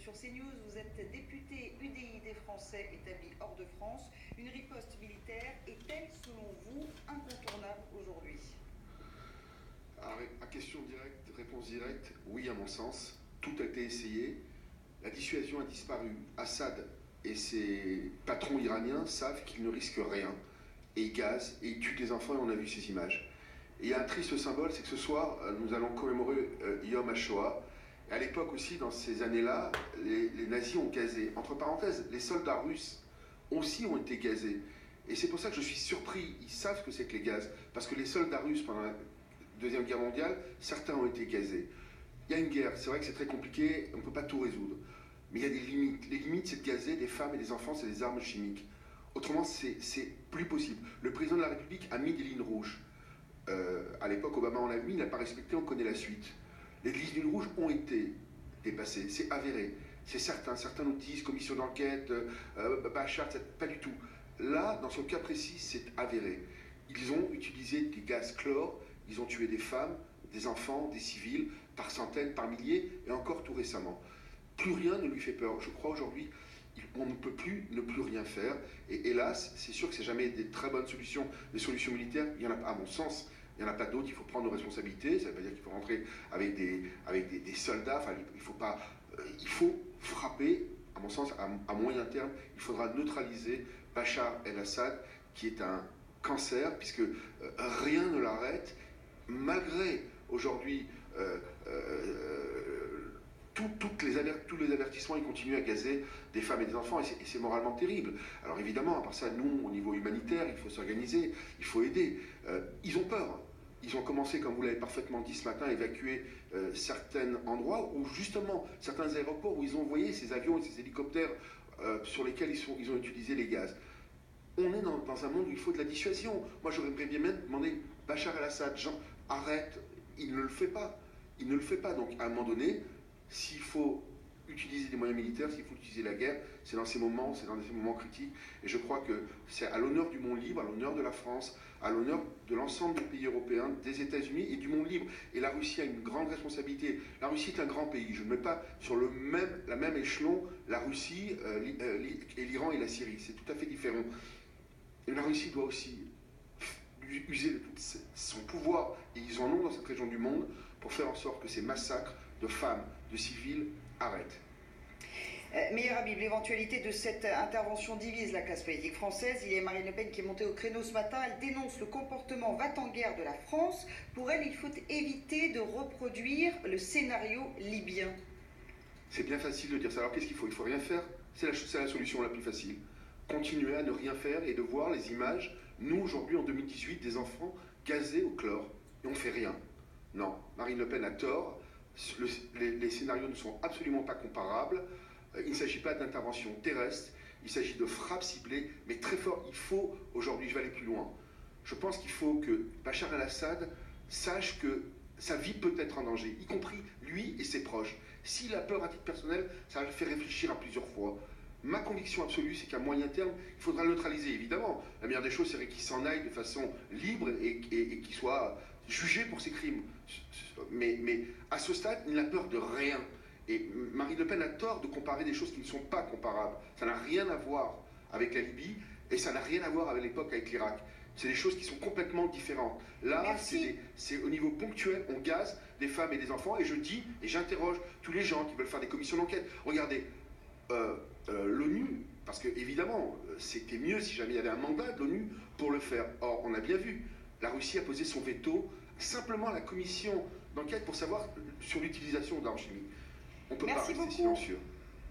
sur CNews. Vous êtes député UDI des Français établis hors de France. Une riposte militaire est-elle, selon vous, incontournable aujourd'hui? À question directe, réponse directe, oui à mon sens. Tout a été essayé. La dissuasion a disparu. Assad et ses patrons iraniens savent qu'ils ne risquent rien. Et ils gazent, et ils tuent des enfants, et on a vu ces images. Et il y a un triste symbole, c'est que ce soir, nous allons commémorer Yom HaShoah. Et à l'époque aussi, dans ces années-là, les nazis ont gazé. Entre parenthèses, les soldats russes aussi ont été gazés. Et c'est pour ça que je suis surpris. Ils savent ce que c'est que les gaz. Parce que les soldats russes, pendant la Deuxième Guerre mondiale, certains ont été gazés. Il y a une guerre, c'est vrai que c'est très compliqué, on ne peut pas tout résoudre. Mais il y a des limites. Les limites, c'est de gazer des femmes et des enfants, c'est des armes chimiques. Autrement, c'est plus possible. Le président de la République a mis des lignes rouges. À l'époque, Obama en a mis, il n'a pas respecté, on connaît la suite. Les lignes rouges ont été dépassées, c'est avéré. C'est certain, certains nous disent commission d'enquête, Bachar, pas du tout. Là, dans son cas précis, c'est avéré. Ils ont utilisé des gaz chlore, ils ont tué des femmes, des enfants, des civils, par centaines, par milliers, et encore tout récemment. Plus rien ne lui fait peur. Je crois aujourd'hui, on ne peut plus ne plus rien faire. Et hélas, c'est sûr que c'est jamais des très bonnes solutions. Les solutions militaires, il y en a, à mon sens, il n'y en a pas d'autres. Il faut prendre nos responsabilités. Ça ne veut pas dire qu'il faut rentrer avec des soldats. Enfin, il faut pas. Il faut frapper. À mon sens, à moyen terme, il faudra neutraliser Bachar el-Assad, qui est un cancer, puisque rien ne l'arrête, malgré aujourd'hui tous les avertissements, ils continuent à gazer des femmes et des enfants, et c'est moralement terrible. Alors évidemment, à part ça, nous, au niveau humanitaire, il faut s'organiser, il faut aider. Ils ont peur. Ils ont commencé, comme vous l'avez parfaitement dit ce matin, à évacuer certains endroits, où justement, certains aéroports, où ils ont envoyé ces avions et ces hélicoptères sur lesquels ils ont utilisé les gaz. On est dans un monde où il faut de la dissuasion. Moi, j'aurais bien même demandé, Bachar el-Assad, Jean, arrête, il ne le fait pas. Il ne le fait pas. Donc, à un moment donné, s'il faut utiliser des moyens militaires, s'il faut utiliser la guerre, c'est dans ces moments critiques. Et je crois que c'est à l'honneur du monde libre, à l'honneur de la France, à l'honneur de l'ensemble des pays européens, des États-Unis et du monde libre. Et la Russie a une grande responsabilité. La Russie est un grand pays. Je ne mets pas sur la même échelon la Russie et l'Iran et la Syrie. C'est tout à fait différent. Et la Russie doit aussi user de tout son pouvoir, et ils en ont dans cette région du monde, pour faire en sorte que ces massacres de femmes, de civils, arrêtent. Meilleur Habib, l'éventualité de cette intervention divise la classe politique française. Il y a Marine Le Pen qui est montée au créneau ce matin. Elle dénonce le comportement va-t-en-guerre de la France. Pour elle, il faut éviter de reproduire le scénario libyen. C'est bien facile de dire ça. Alors qu'est-ce qu'il faut? Il faut rien faire. C'est la solution la plus facile. Continuer à ne rien faire et de voir les images, nous aujourd'hui en 2018, des enfants gazés au chlore, et on ne fait rien. Non, Marine Le Pen a tort, les scénarios ne sont absolument pas comparables, il ne s'agit pas d'intervention terrestre, il s'agit de frappes ciblées, mais très fort. Il faut, aujourd'hui, je vais aller plus loin, je pense qu'il faut que Bachar el-Assad sache que sa vie peut être en danger, y compris lui et ses proches. S'il a peur à titre personnel, ça va le faire réfléchir à plusieurs fois. Ma conviction absolue, c'est qu'à moyen terme, il faudra le neutraliser. Évidemment, la meilleure des choses serait qu'il s'en aille de façon libre et qu'il soit jugé pour ses crimes. Mais à ce stade, il n'a peur de rien. Et Marine Le Pen a tort de comparer des choses qui ne sont pas comparables. Ça n'a rien à voir avec la Libye et ça n'a rien à voir avec l'époque avec l'Irak. C'est des choses qui sont complètement différentes. Là, c'est au niveau ponctuel, on gaze des femmes et des enfants. Et je dis, et j'interroge tous les gens qui veulent faire des commissions d'enquête. Regardez, l'ONU, parce que évidemment, c'était mieux si jamais il y avait un mandat de l'ONU pour le faire. Or, on a bien vu, la Russie a posé son veto simplement à la commission d'enquête pour savoir sur l'utilisation d'armes chimiques. On ne peut pas rester silencieux.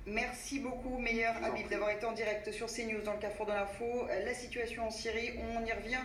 Merci beaucoup, Meilleur Habib, d'avoir été en direct sur CNews dans le Carrefour de l'Info. La situation en Syrie, on y revient.